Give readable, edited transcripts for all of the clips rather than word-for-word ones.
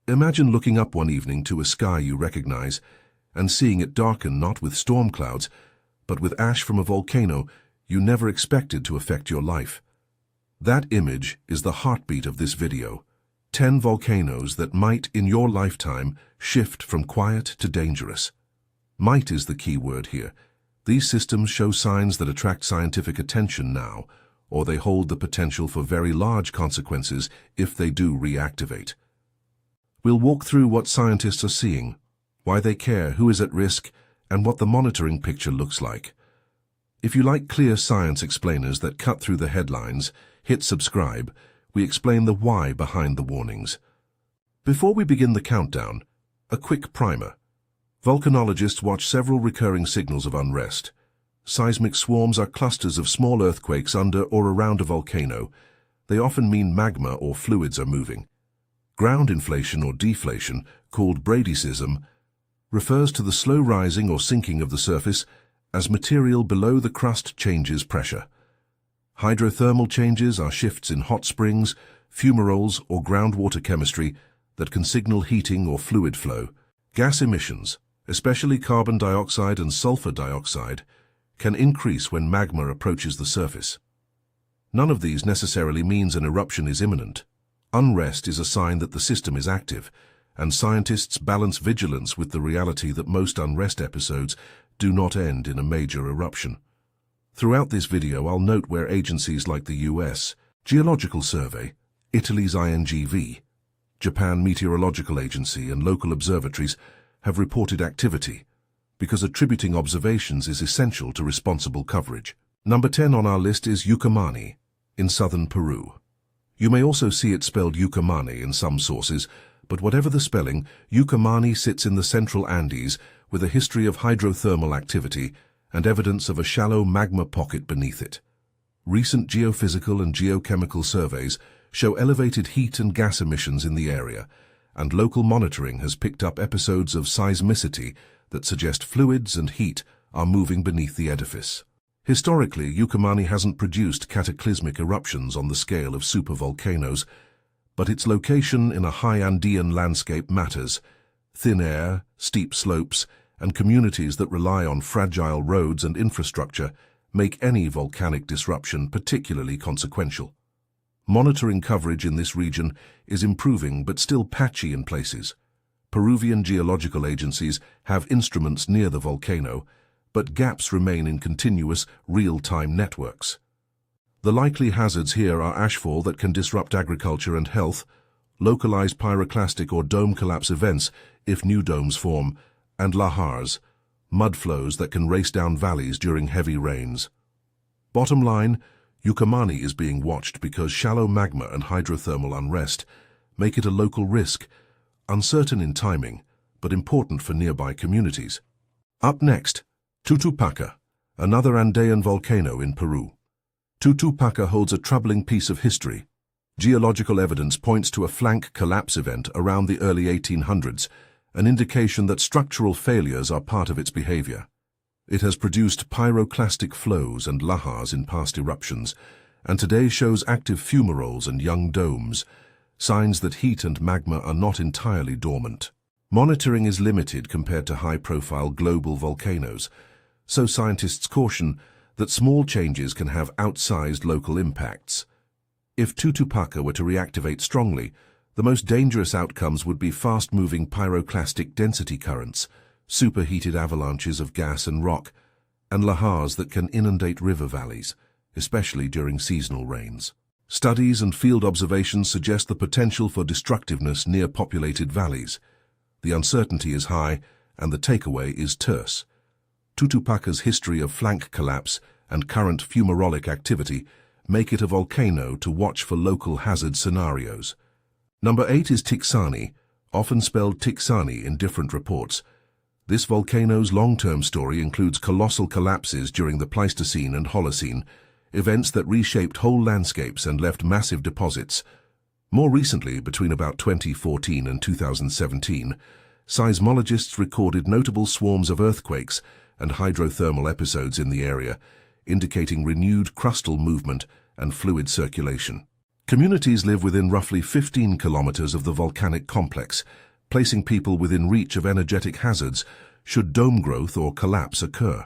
Imagine looking up one evening to a sky you recognize and seeing it darken not with storm clouds, but with ash from a volcano you never expected to affect your life. That image is the heartbeat of this video. 10 volcanoes that might, in your lifetime, shift from quiet to dangerous. Might is the key word here. These systems show signs that attract scientific attention now, or they hold the potential for very large consequences if they do reactivate. We'll walk through what scientists are seeing, why they care, who is at risk, and what the monitoring picture looks like. If you like clear science explainers that cut through the headlines, hit subscribe. We explain the why behind the warnings. Before we begin the countdown, a quick primer. Volcanologists watch several recurring signals of unrest. Seismic swarms are clusters of small earthquakes under or around a volcano. They often mean magma or fluids are moving. Ground inflation or deflation, called bradycism, refers to the slow rising or sinking of the surface as material below the crust changes pressure. Hydrothermal changes are shifts in hot springs, fumaroles, or groundwater chemistry that can signal heating or fluid flow. Gas emissions, especially carbon dioxide and sulfur dioxide, can increase when magma approaches the surface. None of these necessarily means an eruption is imminent. Unrest is a sign that the system is active, and scientists balance vigilance with the reality that most unrest episodes do not end in a major eruption. Throughout this video, I'll note where agencies like the US Geological Survey, Italy's INGV, Japan Meteorological Agency, and local observatories have reported activity, because attributing observations is essential to responsible coverage. Number 10 on our list is Ucumani, in southern Peru. You may also see it spelled Ucumani in some sources, but whatever the spelling, Ucumani sits in the central Andes with a history of hydrothermal activity and evidence of a shallow magma pocket beneath it. Recent geophysical and geochemical surveys show elevated heat and gas emissions in the area, and local monitoring has picked up episodes of seismicity that suggest fluids and heat are moving beneath the edifice. Historically, Ucumani hasn't produced cataclysmic eruptions on the scale of supervolcanoes, but its location in a high Andean landscape matters. Thin air, steep slopes, and communities that rely on fragile roads and infrastructure make any volcanic disruption particularly consequential. Monitoring coverage in this region is improving but still patchy in places. Peruvian geological agencies have instruments near the volcano, but gaps remain in continuous, real-time networks. The likely hazards here are ashfall that can disrupt agriculture and health, localized pyroclastic or dome collapse events if new domes form, and lahars, mud flows that can race down valleys during heavy rains. Bottom line, Ucumani is being watched because shallow magma and hydrothermal unrest make it a local risk, uncertain in timing, but important for nearby communities. Up next, Tutupaca, another Andean volcano in Peru. Tutupaca holds a troubling piece of history. Geological evidence points to a flank collapse event around the early 1800s, an indication that structural failures are part of its behavior. It has produced pyroclastic flows and lahars in past eruptions, and today shows active fumaroles and young domes, signs that heat and magma are not entirely dormant. Monitoring is limited compared to high-profile global volcanoes, so scientists caution that small changes can have outsized local impacts. If Tutupaca were to reactivate strongly, the most dangerous outcomes would be fast-moving pyroclastic density currents, superheated avalanches of gas and rock, and lahars that can inundate river valleys, especially during seasonal rains. Studies and field observations suggest the potential for destructiveness near populated valleys. The uncertainty is high, and the takeaway is terse. Tutupaca's history of flank collapse and current fumarolic activity make it a volcano to watch for local hazard scenarios. Number 8 is Tixani, often spelled Tixani in different reports. This volcano's long-term story includes colossal collapses during the Pleistocene and Holocene, events that reshaped whole landscapes and left massive deposits. More recently, between about 2014 and 2017, seismologists recorded notable swarms of earthquakes and hydrothermal episodes in the area, indicating renewed crustal movement and fluid circulation. Communities live within roughly 15 kilometers of the volcanic complex, placing people within reach of energetic hazards should dome growth or collapse occur.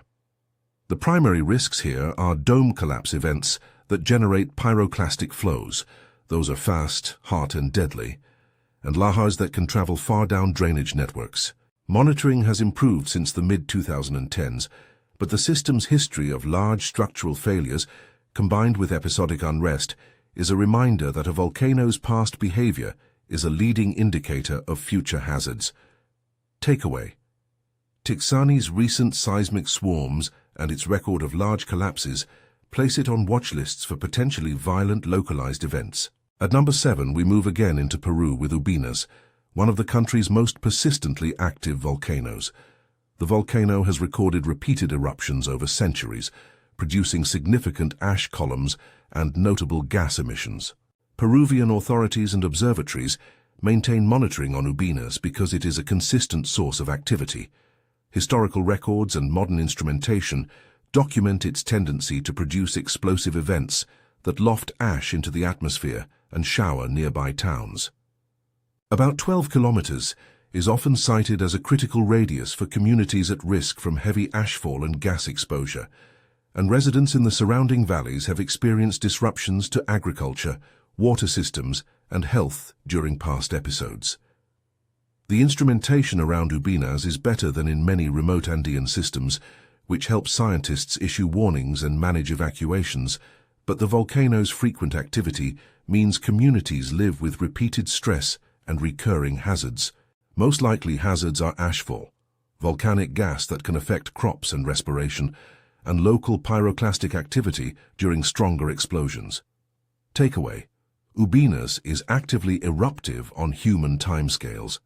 The primary risks here are dome collapse events that generate pyroclastic flows. Those are fast, hot, and deadly, and lahars that can travel far down drainage networks. Monitoring has improved since the mid-2010s, but the system's history of large structural failures, combined with episodic unrest, is a reminder that a volcano's past behavior is a leading indicator of future hazards. Takeaway: Tiksani's recent seismic swarms and its record of large collapses place it on watch lists for potentially violent localized events. At number 7, we move again into Peru with Ubinas, one of the country's most persistently active volcanoes. The volcano has recorded repeated eruptions over centuries, producing significant ash columns and notable gas emissions. Peruvian authorities and observatories maintain monitoring on Ubinas because it is a consistent source of activity. Historical records and modern instrumentation document its tendency to produce explosive events that loft ash into the atmosphere and shower nearby towns. About 12 kilometers is often cited as a critical radius for communities at risk from heavy ashfall and gas exposure, and residents in the surrounding valleys have experienced disruptions to agriculture, water systems, and health during past episodes. The instrumentation around Ubinas is better than in many remote Andean systems, which helps scientists issue warnings and manage evacuations, but the volcano's frequent activity means communities live with repeated stress and recurring hazards. Most likely hazards are ashfall, volcanic gas that can affect crops and respiration, and local pyroclastic activity during stronger explosions. Takeaway: Ubinas is actively eruptive on human timescales.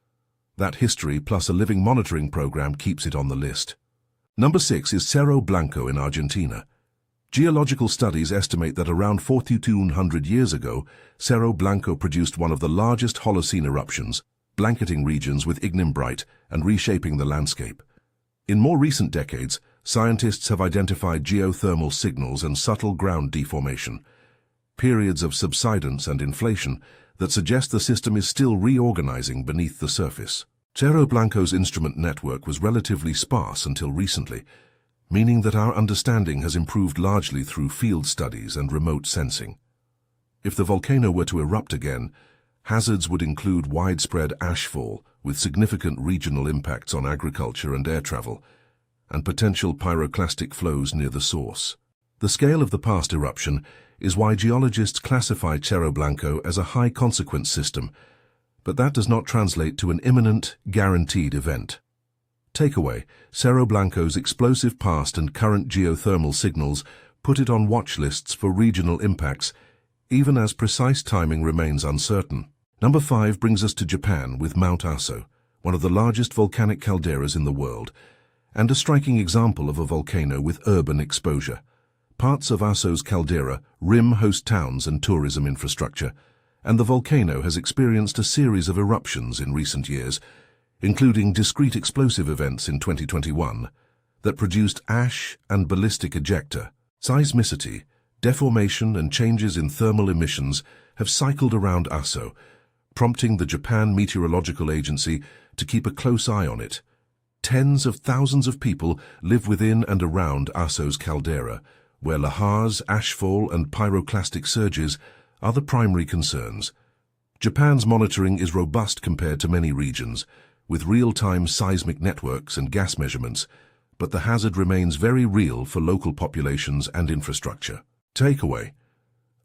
That history plus a living monitoring program keeps it on the list. Number 6 is Cerro Blanco in Argentina. Geological studies estimate that around 4,200 years ago, Cerro Blanco produced one of the largest Holocene eruptions, blanketing regions with ignimbrite and reshaping the landscape. In more recent decades, scientists have identified geothermal signals and subtle ground deformation, periods of subsidence and inflation that suggest the system is still reorganizing beneath the surface. Cerro Blanco's instrument network was relatively sparse until recently, meaning that our understanding has improved largely through field studies and remote sensing. If the volcano were to erupt again, hazards would include widespread ashfall with significant regional impacts on agriculture and air travel, and potential pyroclastic flows near the source. The scale of the past eruption is why geologists classify Cerro Blanco as a high-consequence system, but that does not translate to an imminent, guaranteed event. Takeaway: Cerro Blanco's explosive past and current geothermal signals put it on watch lists for regional impacts, even as precise timing remains uncertain. Number 5 brings us to Japan with Mount Aso, one of the largest volcanic calderas in the world, and a striking example of a volcano with urban exposure. Parts of Aso's caldera rim host towns and tourism infrastructure, and the volcano has experienced a series of eruptions in recent years, including discrete explosive events in 2021 that produced ash and ballistic ejecta. Seismicity, deformation, and changes in thermal emissions have cycled around Aso, prompting the Japan Meteorological Agency to keep a close eye on it. Tens of thousands of people live within and around Aso's caldera, where lahars, ashfall, and pyroclastic surges are the primary concerns. Japan's monitoring is robust compared to many regions, with real-time seismic networks and gas measurements, but the hazard remains very real for local populations and infrastructure. Takeaway: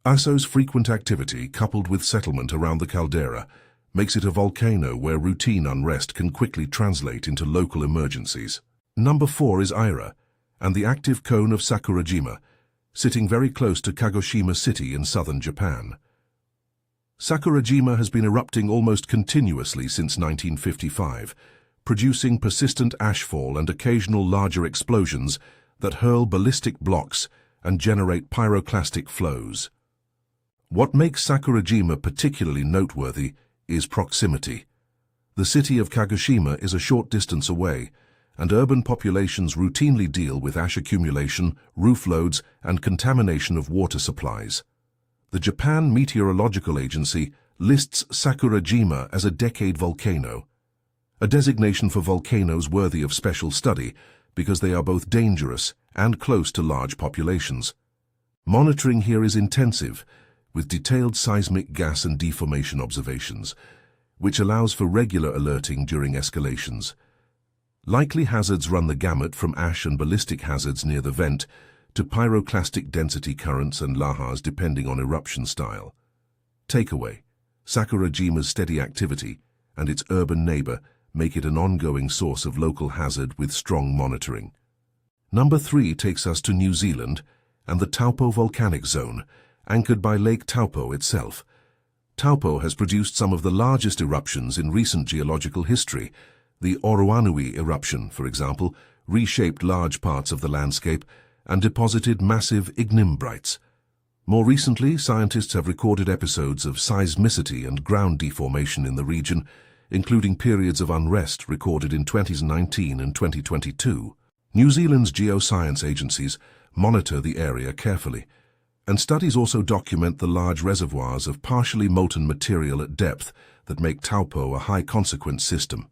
Aso's frequent activity, coupled with settlement around the caldera, makes it a volcano where routine unrest can quickly translate into local emergencies. Number 4 is Ira, and the active cone of Sakurajima, sitting very close to Kagoshima City in southern Japan. Sakurajima has been erupting almost continuously since 1955, producing persistent ashfall and occasional larger explosions that hurl ballistic blocks and generate pyroclastic flows. What makes Sakurajima particularly noteworthy is proximity. The city of Kagoshima is a short distance away, and urban populations routinely deal with ash accumulation, roof loads, and contamination of water supplies. The Japan Meteorological Agency lists Sakurajima as a decade volcano, a designation for volcanoes worthy of special study because they are both dangerous and close to large populations. Monitoring here is intensive, with detailed seismic gas and deformation observations, which allows for regular alerting during escalations. Likely hazards run the gamut from ash and ballistic hazards near the vent to pyroclastic density currents and lahars depending on eruption style. Takeaway: Sakurajima's steady activity and its urban neighbor make it an ongoing source of local hazard with strong monitoring. Number 3 takes us to New Zealand and the Taupo volcanic zone, anchored by Lake Taupo itself. Taupo has produced some of the largest eruptions in recent geological history. The Oroanui eruption, for example, reshaped large parts of the landscape and deposited massive ignimbrites. More recently, scientists have recorded episodes of seismicity and ground deformation in the region, including periods of unrest recorded in 2019 and 2022. New Zealand's geoscience agencies monitor the area carefully, and studies also document the large reservoirs of partially molten material at depth that make Taupo a high-consequence system.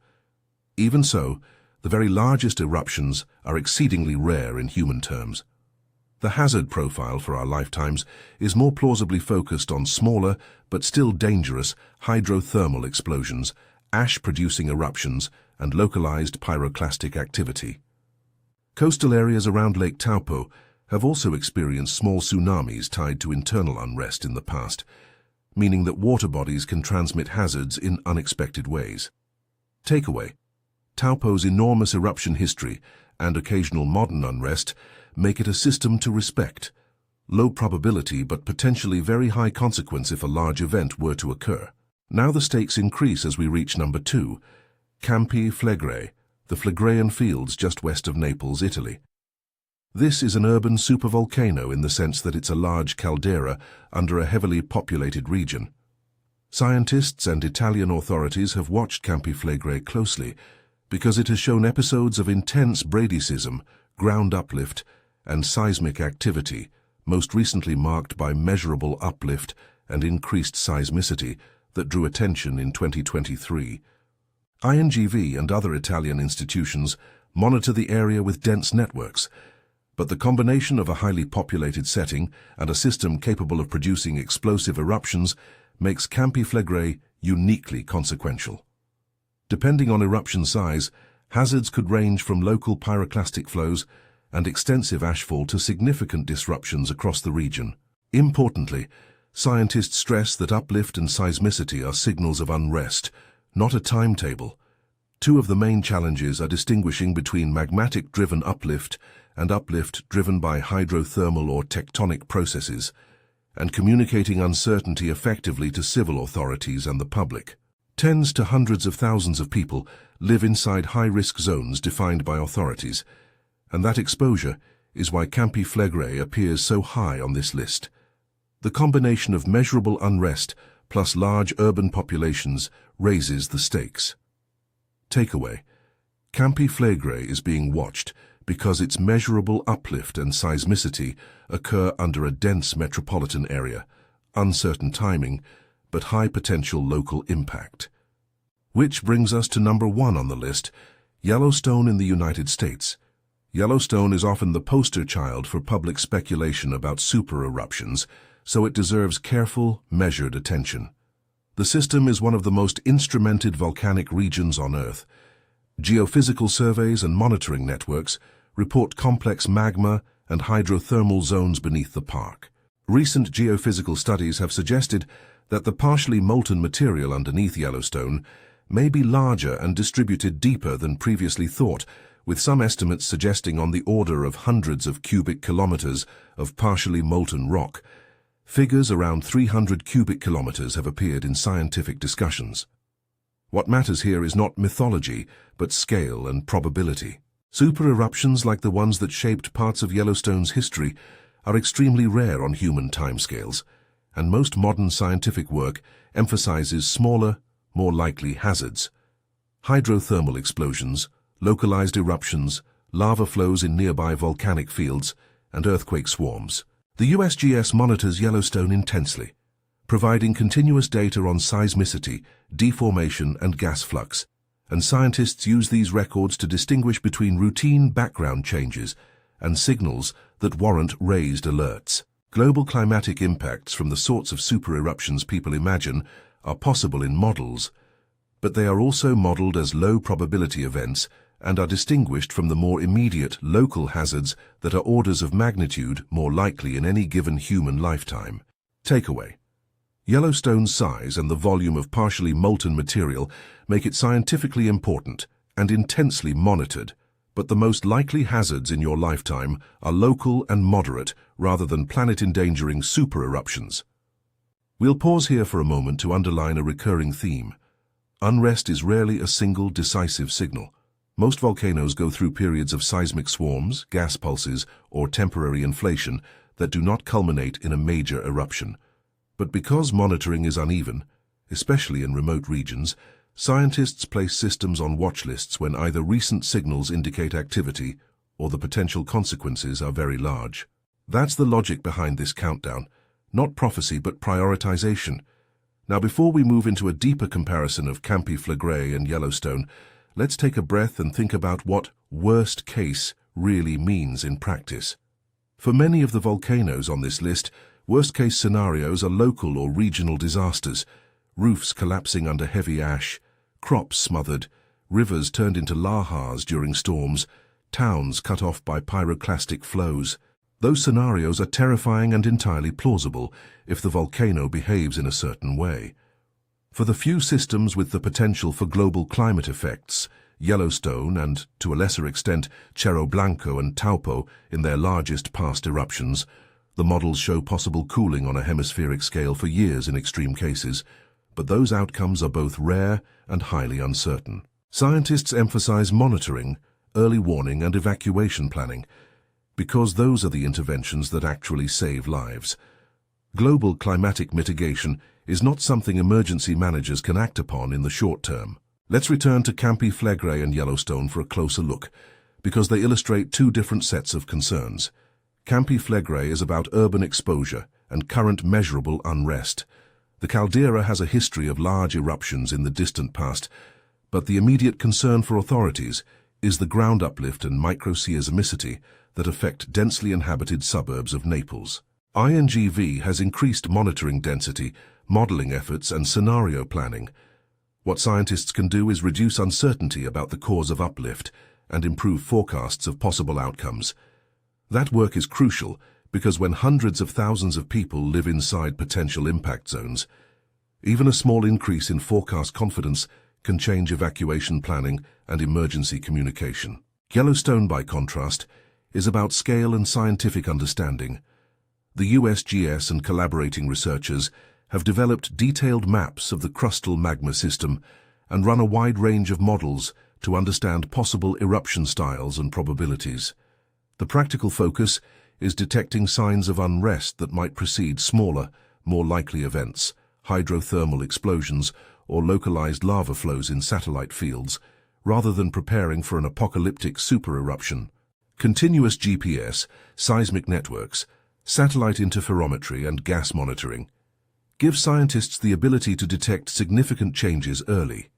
Even so, the very largest eruptions are exceedingly rare in human terms. The hazard profile for our lifetimes is more plausibly focused on smaller but still dangerous hydrothermal explosions, ash-producing eruptions, and localized pyroclastic activity. Coastal areas around Lake Taupo have also experienced small tsunamis tied to internal unrest in the past, meaning that water bodies can transmit hazards in unexpected ways. Takeaway: Taupo's enormous eruption history and occasional modern unrest make it a system to respect. Low probability but potentially very high consequence if a large event were to occur. Now the stakes increase as we reach number 2, Campi Flegrei, the Phlegraean Fields just west of Naples, Italy. This is an urban supervolcano in the sense that it's a large caldera under a heavily populated region. Scientists and Italian authorities have watched Campi Flegrei closely because it has shown episodes of intense bradycism, ground uplift, and seismic activity, most recently marked by measurable uplift and increased seismicity that drew attention in 2023. INGV and other Italian institutions monitor the area with dense networks, but the combination of a highly populated setting and a system capable of producing explosive eruptions makes Campi Flegrei uniquely consequential. Depending on eruption size, hazards could range from local pyroclastic flows and extensive ashfall to significant disruptions across the region. Importantly, scientists stress that uplift and seismicity are signals of unrest, not a timetable. Two of the main challenges are distinguishing between magmatic-driven uplift and uplift driven by hydrothermal or tectonic processes, and communicating uncertainty effectively to civil authorities and the public. Tens to hundreds of thousands of people live inside high-risk zones defined by authorities, and that exposure is why Campi Flegrei appears so high on this list. The combination of measurable unrest plus large urban populations raises the stakes. Takeaway: Campi Flegrei is being watched because its measurable uplift and seismicity occur under a dense metropolitan area, uncertain timing, but high potential local impact. Which brings us to number 1 on the list, Yellowstone in the United States. Yellowstone is often the poster child for public speculation about super eruptions, so it deserves careful, measured attention. The system is one of the most instrumented volcanic regions on Earth. Geophysical surveys and monitoring networks report complex magma and hydrothermal zones beneath the park. Recent geophysical studies have suggested that the partially molten material underneath Yellowstone may be larger and distributed deeper than previously thought, with some estimates suggesting on the order of hundreds of cubic kilometers of partially molten rock. Figures around 300 cubic kilometers have appeared in scientific discussions. What matters here is not mythology, but scale and probability. Super eruptions like the ones that shaped parts of Yellowstone's history are extremely rare on human timescales, and most modern scientific work emphasizes smaller, more likely hazards. Hydrothermal explosions, localized eruptions, lava flows in nearby volcanic fields, and earthquake swarms. The USGS monitors Yellowstone intensely, providing continuous data on seismicity, deformation, and gas flux, and scientists use these records to distinguish between routine background changes and signals that warrant raised alerts. Global climatic impacts from the sorts of supereruptions people imagine are possible in models, but they are also modeled as low-probability events and are distinguished from the more immediate local hazards that are orders of magnitude more likely in any given human lifetime. Takeaway: Yellowstone's size and the volume of partially molten material make it scientifically important and intensely monitored, but the most likely hazards in your lifetime are local and moderate rather than planet-endangering supereruptions. We'll pause here for a moment to underline a recurring theme. Unrest is rarely a single decisive signal. Most volcanoes go through periods of seismic swarms, gas pulses, or temporary inflation that do not culminate in a major eruption. But because monitoring is uneven, especially in remote regions, scientists place systems on watch lists when either recent signals indicate activity or the potential consequences are very large. That's the logic behind this countdown, not prophecy but prioritization. Now, before we move into a deeper comparison of Campi Flegrei and Yellowstone, let's take a breath and think about what worst case really means in practice. For many of the volcanoes on this list, worst-case scenarios are local or regional disasters: roofs collapsing under heavy ash, crops smothered, rivers turned into lahars during storms, towns cut off by pyroclastic flows. Those scenarios are terrifying and entirely plausible if the volcano behaves in a certain way. For the few systems with the potential for global climate effects, Yellowstone and, to a lesser extent, Cerro Blanco and Taupo in their largest past eruptions, the models show possible cooling on a hemispheric scale for years in extreme cases, but those outcomes are both rare and highly uncertain. Scientists emphasize monitoring, early warning, and evacuation planning, because those are the interventions that actually save lives. Global climatic mitigation is not something emergency managers can act upon in the short term. Let's return to Campi Flegrei and Yellowstone for a closer look, because they illustrate two different sets of concerns. Campi Flegrei is about urban exposure and current measurable unrest. The caldera has a history of large eruptions in the distant past, but the immediate concern for authorities is the ground uplift and microseismicity that affect densely inhabited suburbs of Naples. INGV has increased monitoring density, modeling efforts, and scenario planning. What scientists can do is reduce uncertainty about the cause of uplift and improve forecasts of possible outcomes. That work is crucial because when hundreds of thousands of people live inside potential impact zones, even a small increase in forecast confidence can change evacuation planning and emergency communication. Yellowstone, by contrast, is about scale and scientific understanding. The USGS and collaborating researchers have developed detailed maps of the crustal magma system and run a wide range of models to understand possible eruption styles and probabilities. The practical focus is detecting signs of unrest that might precede smaller, more likely events, hydrothermal explosions or localized lava flows in satellite fields, rather than preparing for an apocalyptic supereruption. Continuous GPS, seismic networks, satellite interferometry, and gas monitoring give scientists the ability to detect significant changes early.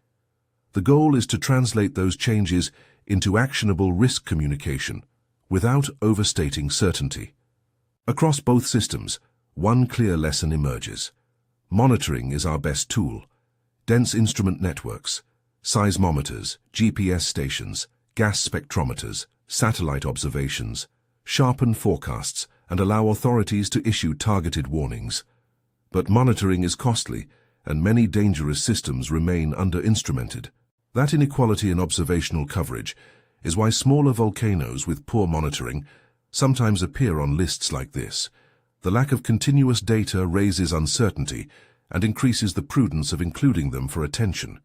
The goal is to translate those changes into actionable risk communication without overstating certainty. Across both systems, one clear lesson emerges. Monitoring is our best tool. Dense instrument networks, seismometers, GPS stations, gas spectrometers, satellite observations sharpen forecasts and allow authorities to issue targeted warnings. But monitoring is costly, and many dangerous systems remain under-instrumented. That inequality in observational coverage is why smaller volcanoes with poor monitoring sometimes appear on lists like this. The lack of continuous data raises uncertainty and increases the prudence of including them for attention.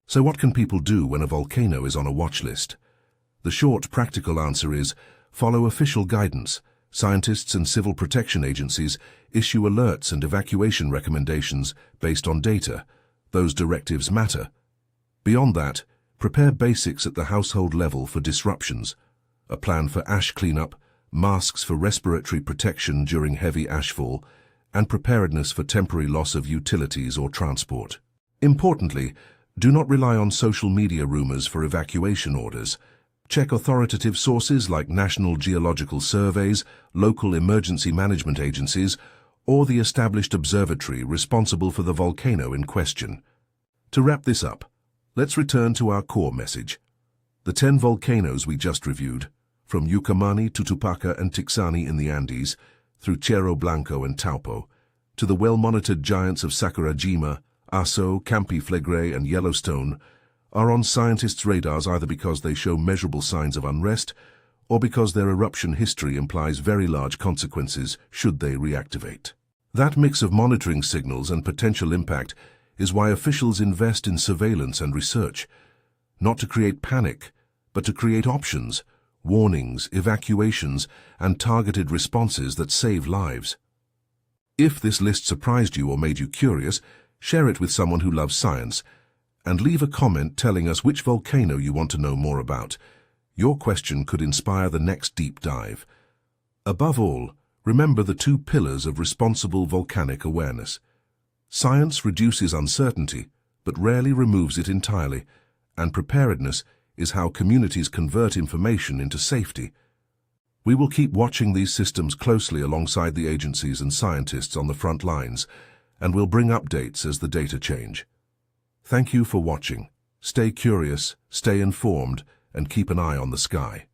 So what can people do when a volcano is on a watch list? The short, practical answer is follow official guidance. Scientists and civil protection agencies issue alerts and evacuation recommendations based on data. Those directives matter. Beyond that, prepare basics at the household level for disruptions: a plan for ash cleanup, masks for respiratory protection during heavy ashfall, and preparedness for temporary loss of utilities or transport. Importantly, do not rely on social media rumors for evacuation orders. Check authoritative sources like National Geological Surveys, local emergency management agencies, or the established observatory responsible for the volcano in question. To wrap this up, let's return to our core message. The 10 volcanoes we just reviewed, from Ucumani to Tupac and Tixani in the Andes, through Cerro Blanco and Taupo, to the well-monitored giants of Sakurajima, Aso, Campi Flegrei, and Yellowstone, are on scientists' radars either because they show measurable signs of unrest or because their eruption history implies very large consequences should they reactivate. That mix of monitoring signals and potential impact is why officials invest in surveillance and research, not to create panic, but to create options, warnings, evacuations, and targeted responses that save lives. If this list surprised you or made you curious, share it with someone who loves science, and leave a comment telling us which volcano you want to know more about. Your question could inspire the next deep dive. Above all, remember the 2 pillars of responsible volcanic awareness. Science reduces uncertainty, but rarely removes it entirely, and preparedness is how communities convert information into safety. We will keep watching these systems closely alongside the agencies and scientists on the front lines, and we'll bring updates as the data change. Thank you for watching. Stay curious, stay informed, and keep an eye on the sky.